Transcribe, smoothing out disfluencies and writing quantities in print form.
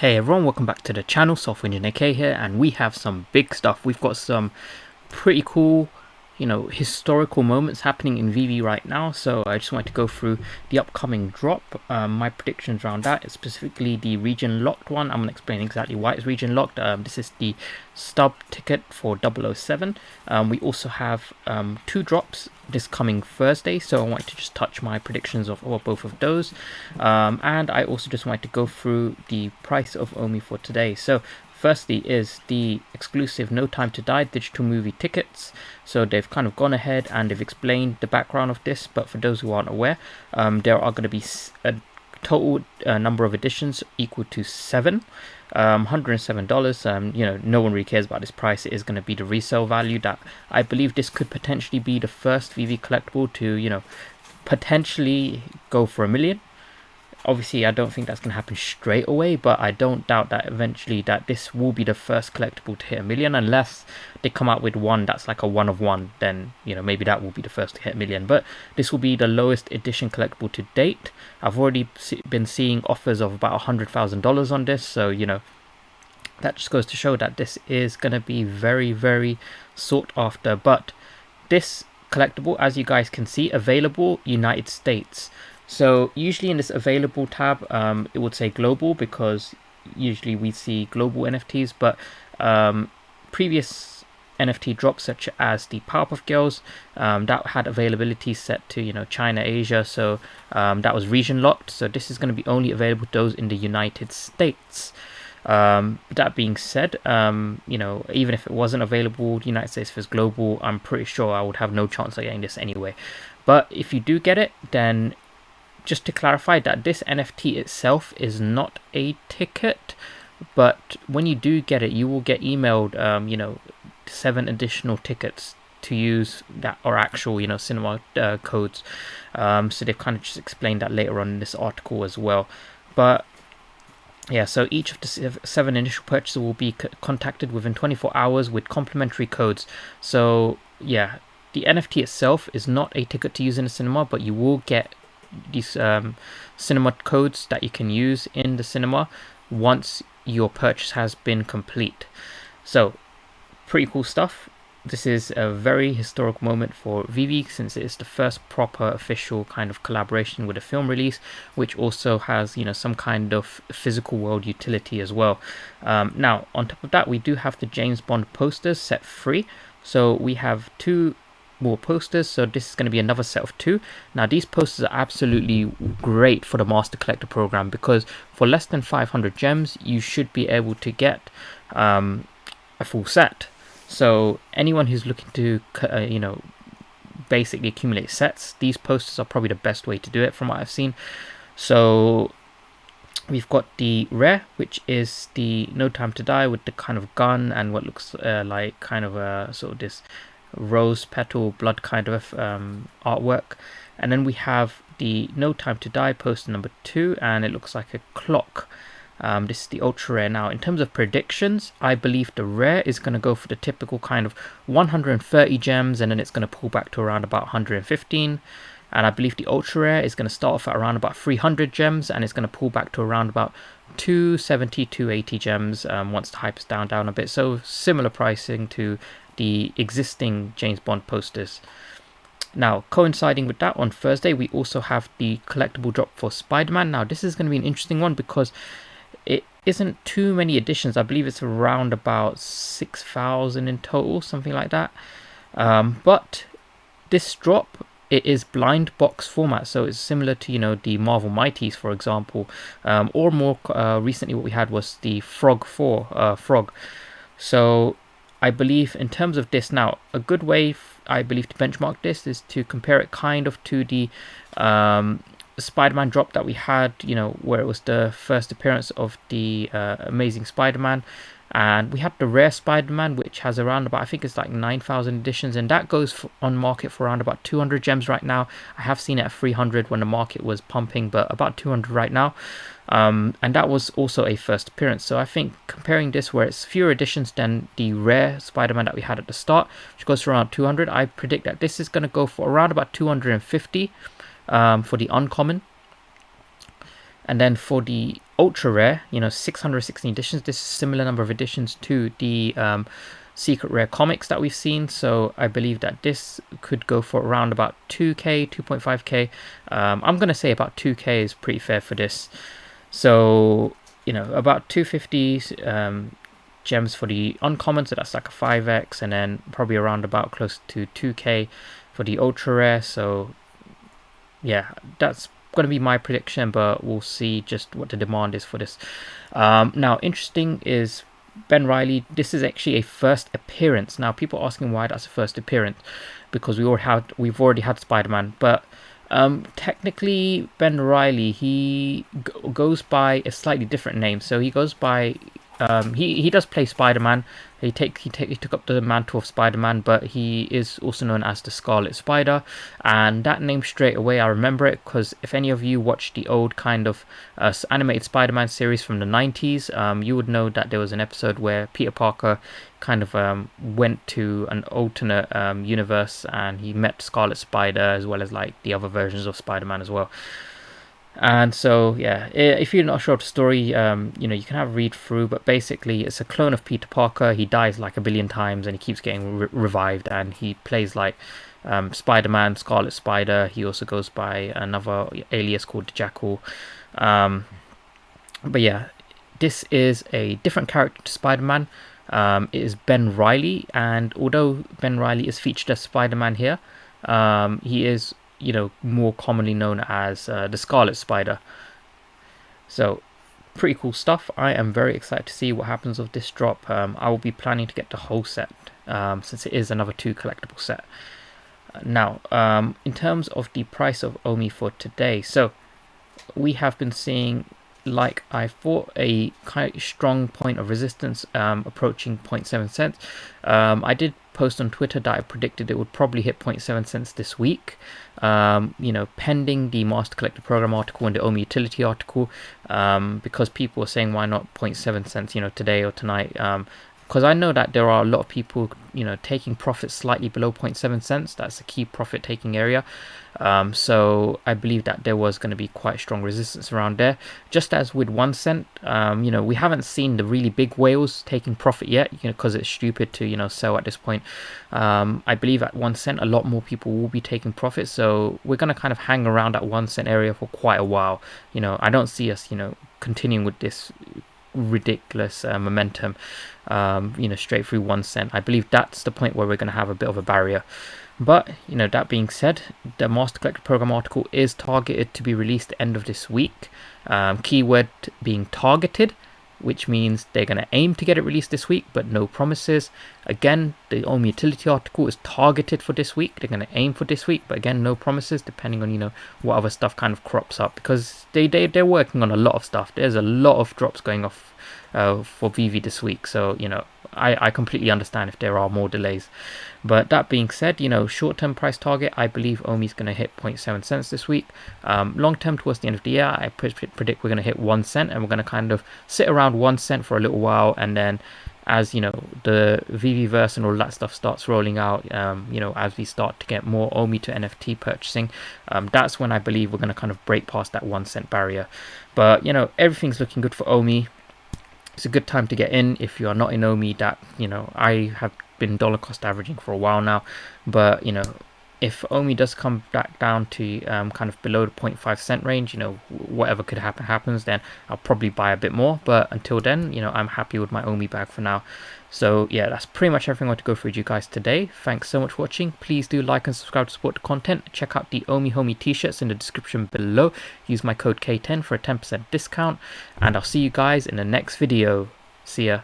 Hey everyone, welcome back to the channel. Software Engineer K here, and we have some big stuff. We've got some pretty cool, historical moments happening in VeVe right now. So I just wanted to go through the upcoming drop, my predictions around that, specifically the region locked one. I'm going to explain exactly why it's region locked. This is the stub ticket for 007. We also have two drops this coming Thursday, so I wanted to just touch my predictions of both of those, and I also just wanted to go through the price of Omi for today. So firstly is the exclusive No Time to Die digital movie tickets. So they've kind of gone ahead and they've explained the background of this, but for those who aren't aware, there are going to be a total number of editions equal to 7, $107. No one really cares about this price. It is going to be the resale value. That I believe this could potentially be the first VeVe collectible to potentially go for $1 million. Obviously, I don't think that's going to happen straight away, but I don't doubt that eventually that this will be the first collectible to hit $1 million, unless they come out with one that's like a one of one. Then maybe that will be the first to hit $1 million. But this will be the lowest edition collectible to date. I've already been seeing offers of about $100,000 on this, so that just goes to show that this is going to be very, very sought after. But this collectible, as you guys can see, available United States. So usually in this available tab, it would say global, because usually we see global NFTs, but previous NFT drops such as the Powerpuff Girls, that had availability set to China, Asia, so that was region locked. So this is going to be only available to those in the United States. That being said, even if it wasn't available United States, if it's global, I'm pretty sure I would have no chance of getting this anyway. But if you do get it, then just to clarify that this NFT itself is not a ticket, but when you do get it, you will get emailed 7 additional tickets to use that are actual cinema codes. So they've kind of just explained that later on in this article as well. But yeah, so each of the 7 initial purchases will be contacted within 24 hours with complimentary codes. So yeah, the NFT itself is not a ticket to use in the cinema, but you will get these cinema codes that you can use in the cinema once your purchase has been complete. So pretty cool stuff. This is a very historical moment for VeVe, since it is the first proper official kind of collaboration with a film release, which also has some kind of physical world utility as well. Now on top of that, we do have the James Bond posters set free. So we have 2 more posters, so this is going to be another set of 2. Now these posters are absolutely great for the master collector program, because for less than 500 gems you should be able to get a full set. So anyone who's looking to basically accumulate sets, these posters are probably the best way to do it from what I've seen. So we've got the rare, which is the No Time to Die with the kind of gun and what looks like kind of a sort of this rose petal blood kind of artwork. And then we have the No Time to Die poster number 2, and it looks like a clock. This is the ultra rare. Now in terms of predictions, I believe the rare is going to go for the typical kind of 130 gems, and then it's going to pull back to around about 115. And I believe the ultra rare is going to start off at around about 300 gems, and it's going to pull back to around about 270, 280 gems once the hype is down a bit. So similar pricing to the existing James Bond posters. Now coinciding with that, on Thursday we also have the collectible drop for Spiderman. Now this is going to be an interesting one because it isn't too many editions. I believe it's around about 6,000 in total, something like that. But this drop, it is blind box format, so it's similar to the Marvel Mighties, for example, or more recently what we had was the Frog 4 Frog. So I believe in terms of this, now a good way I believe to benchmark this is to compare it kind of to the Spider-Man drop that we had, where it was the first appearance of the Amazing Spider-Man, and we had the rare Spider-Man, which has around about, I think it's like 9,000 editions, and that goes on market for around about 200 gems right now. I have seen it at 300 when the market was pumping, but about 200 right now. And that was also a first appearance. So I think comparing this, where it's fewer editions than the rare Spider-Man that we had at the start, which goes for around 200, I predict that this is going to go for around about 250 for the uncommon. And then for the ultra rare, 616 editions. This is a similar number of editions to the secret rare comics that we've seen. So I believe that this could go for around about 2k, 2.5k. I'm going to say about 2k is pretty fair for this. So, about 250 gems for the uncommon, so that's like a 5x, and then probably around about close to 2k for the ultra rare. So yeah, that's going to be my prediction, but we'll see just what the demand is for this. Now, interesting is Ben Reilly. This is actually a first appearance. Now, people are asking why that's a first appearance, because we've already had Spider-Man, but technically Ben Reilly, he goes by a slightly different name. So he goes by he does play Spider-Man. He took up the mantle of Spider-Man, but he is also known as the Scarlett Spider, and that name straight away I remember it because if any of you watched the old kind of animated Spider-Man series from the 90s, you would know that there was an episode where Peter Parker kind of went to an alternate universe, and he met Scarlet Spider as well as like the other versions of Spider-Man as well. And so yeah, if you're not sure of the story, you can have a read through, but basically it's a clone of Peter Parker. He dies like a billion times and he keeps getting revived, and he plays like Spider-Man, Scarlet Spider. He also goes by another alias called the Jackal. But yeah, this is a different character to Spider-Man. It is Ben Reilly, and although Ben Reilly is featured as Spider-Man here, he is more commonly known as the Scarlet Spider. So pretty cool stuff. I am very excited to see what happens with this drop. I will be planning to get the whole set since it is another 2 collectible set. Now, in terms of the price of Omi for today, so we have been seeing, like I thought, a kind of strong point of resistance approaching 0.7 cents. I did post on Twitter that I predicted it would probably hit 0.7 cents this week, pending the Master Collector Program article and the Omi Utility article, because people were saying why not 0.7 cents, today or tonight, because I know that there are a lot of people, taking profits slightly below 0.7 cents. That's a key profit taking area. So I believe that there was going to be quite strong resistance around there. Just as with 1 cent, we haven't seen the really big whales taking profit yet, because it's stupid to, sell at this point. I believe at 1 cent, a lot more people will be taking profit. So we're going to kind of hang around that 1 cent area for quite a while. I don't see us, continuing with this ridiculous momentum, straight through 1 cent. I believe that's the point where we're going to have a bit of a barrier. But that being said, the Master Collector Program article is targeted to be released at the end of this week. Keyword being targeted, which means they're going to aim to get it released this week, but no promises. Again, the Omi Utility article is targeted for this week. They're going to aim for this week, but again, no promises, depending on what other stuff kind of crops up, because they're working on a lot of stuff. There's a lot of drops going off for VeVe this week, so I completely understand if there are more delays. But that being said, short-term price target, I believe Omi's going to hit 0.7 cents this week. Long-term, towards the end of the year, I predict we're going to hit 1 cent, and we're going to kind of sit around 1 cent for a little while, and then as the VeVeverse and all that stuff starts rolling out, as we start to get more Omi to NFT purchasing, that's when I believe we're going to kind of break past that 1 cent barrier. But everything's looking good for Omi. It's a good time to get in if you are not in Omi. That I have been dollar cost averaging for a while now, but if Omi does come back down to kind of below the 0.5 cent range, whatever could happens, then I'll probably buy a bit more. But until then, I'm happy with my Omi bag for now. So yeah, that's pretty much everything I want to go through with you guys today. Thanks so much for watching. Please do like and subscribe to support the content. Check out the Omi Homie t-shirts in the description below. Use my code K10 for a 10% discount, and I'll see you guys in the next video. See ya.